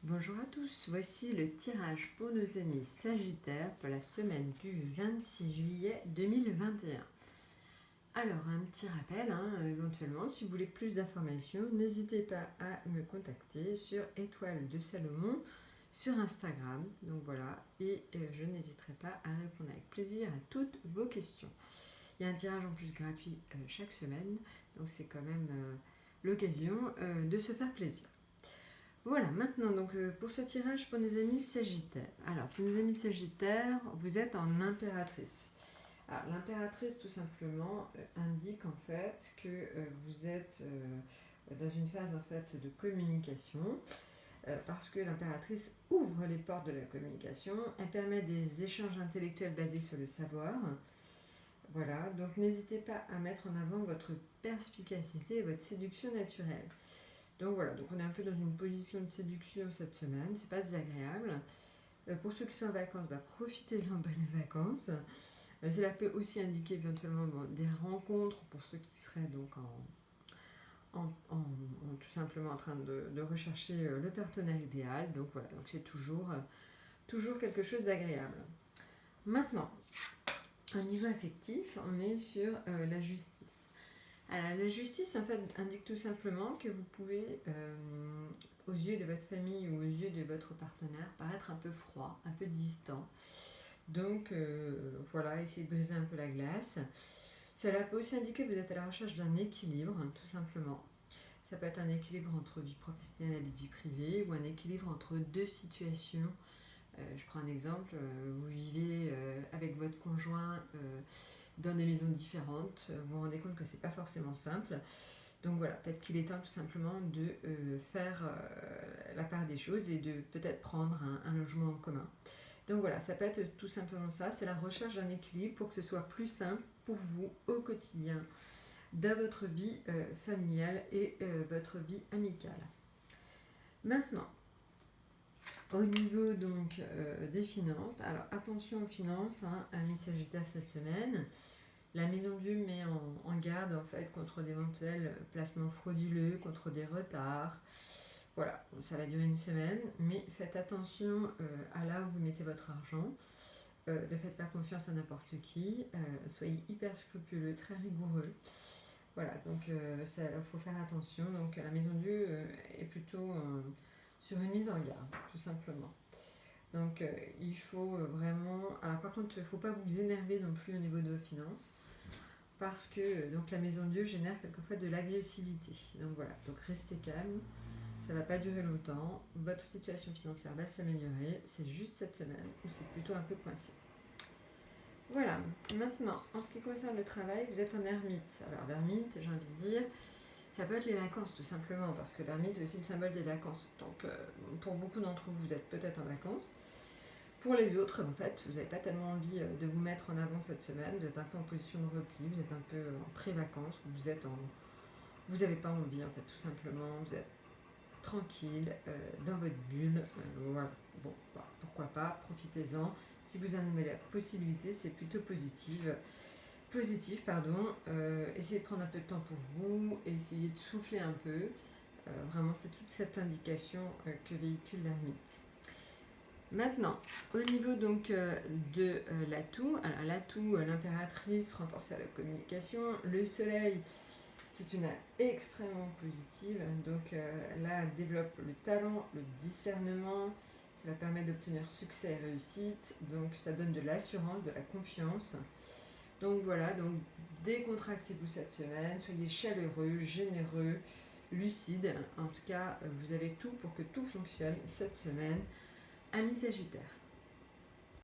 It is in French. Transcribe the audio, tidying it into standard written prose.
Bonjour à tous, voici le tirage pour nos amis Sagittaires pour la semaine du 26 juillet 2021. Alors, un petit rappel, éventuellement, si vous voulez plus d'informations, n'hésitez pas à me contacter sur Étoile de Salomon sur Instagram. Donc voilà, et je n'hésiterai pas à répondre avec plaisir à toutes vos questions. Il y a un tirage en plus gratuit chaque semaine, donc c'est quand même l'occasion de se faire plaisir. Voilà, maintenant, pour ce tirage pour nos amis Sagittaires. Alors, pour nos amis Sagittaires, vous êtes en impératrice. Alors, l'impératrice, tout simplement, indique en fait que vous êtes dans une phase en fait de communication, parce que l'impératrice ouvre les portes de la communication, elle permet des échanges intellectuels basés sur le savoir. Voilà, donc n'hésitez pas à mettre en avant votre perspicacité et votre séduction naturelle. Donc voilà, donc on est un peu dans une position de séduction cette semaine, c'est pas désagréable. Pour ceux qui sont en vacances, profitez-en, bonnes vacances. Cela peut aussi indiquer éventuellement des rencontres pour ceux qui seraient donc tout simplement en train de rechercher le partenaire idéal. Donc voilà, donc c'est toujours quelque chose d'agréable. Maintenant, au niveau affectif, on est sur la justice. Alors, la justice, en fait, indique tout simplement que vous pouvez, aux yeux de votre famille ou aux yeux de votre partenaire, paraître un peu froid, un peu distant. Donc, voilà, essayez de briser un peu la glace. Cela peut aussi indiquer que vous êtes à la recherche d'un équilibre, tout simplement. Ça peut être un équilibre entre vie professionnelle et vie privée, ou un équilibre entre deux situations. Je prends un exemple, vous vivez avec votre conjoint dans des maisons différentes, vous vous rendez compte que c'est pas forcément simple. Donc voilà, peut-être qu'il est temps tout simplement de faire la part des choses et de peut-être prendre un logement en commun. Donc voilà, ça peut être tout simplement ça, c'est la recherche d'un équilibre pour que ce soit plus simple pour vous au quotidien, dans votre vie familiale et votre vie amicale. Maintenant, au niveau donc des finances, alors attention aux finances, mes Sagittaires cette semaine. La maison Dieu met en garde en fait contre d'éventuels placements frauduleux, contre des retards. Voilà, ça va durer une semaine, mais faites attention à là où vous mettez votre argent. Ne faites pas confiance à n'importe qui. Soyez hyper scrupuleux, très rigoureux. Voilà, donc il faut faire attention. Donc la maison Dieu est plutôt sur une mise en garde, tout simplement. Donc il faut vraiment... Alors par contre, il ne faut pas vous énerver non plus au niveau de vos finances, parce que donc la maison Dieu génère quelquefois de l'agressivité. Donc voilà, donc restez calme, ça ne va pas durer longtemps, votre situation financière va s'améliorer, c'est juste cette semaine où c'est plutôt un peu coincé. Voilà, maintenant, en ce qui concerne le travail, vous êtes en ermite. Alors l'ermite, j'ai envie de dire, ça peut être les vacances tout simplement, parce que l'ermite est aussi le symbole des vacances. Donc pour beaucoup d'entre vous, vous êtes peut-être en vacances. Pour les autres, en fait, vous n'avez pas tellement envie de vous mettre en avant cette semaine, vous êtes un peu en position de repli, vous êtes un peu en pré-vacances, vous n'avez pas envie, en fait, tout simplement, vous êtes tranquille, dans votre bulle, voilà. Bon, pourquoi pas, profitez-en. Si vous en avez la possibilité, c'est plutôt positif, essayez de prendre un peu de temps pour vous, essayez de souffler un peu. Vraiment, c'est toute cette indication que véhicule l'ermite. Maintenant, au niveau donc de l'atout, alors l'atout, l'impératrice renforcée à la communication, le soleil, c'est une extrêmement positive, donc là elle développe le talent, le discernement, cela permet d'obtenir succès et réussite, donc ça donne de l'assurance, de la confiance. Donc voilà, donc décontractez-vous cette semaine, soyez chaleureux, généreux, lucide, en tout cas vous avez tout pour que tout fonctionne cette semaine. Amis Sagittaires.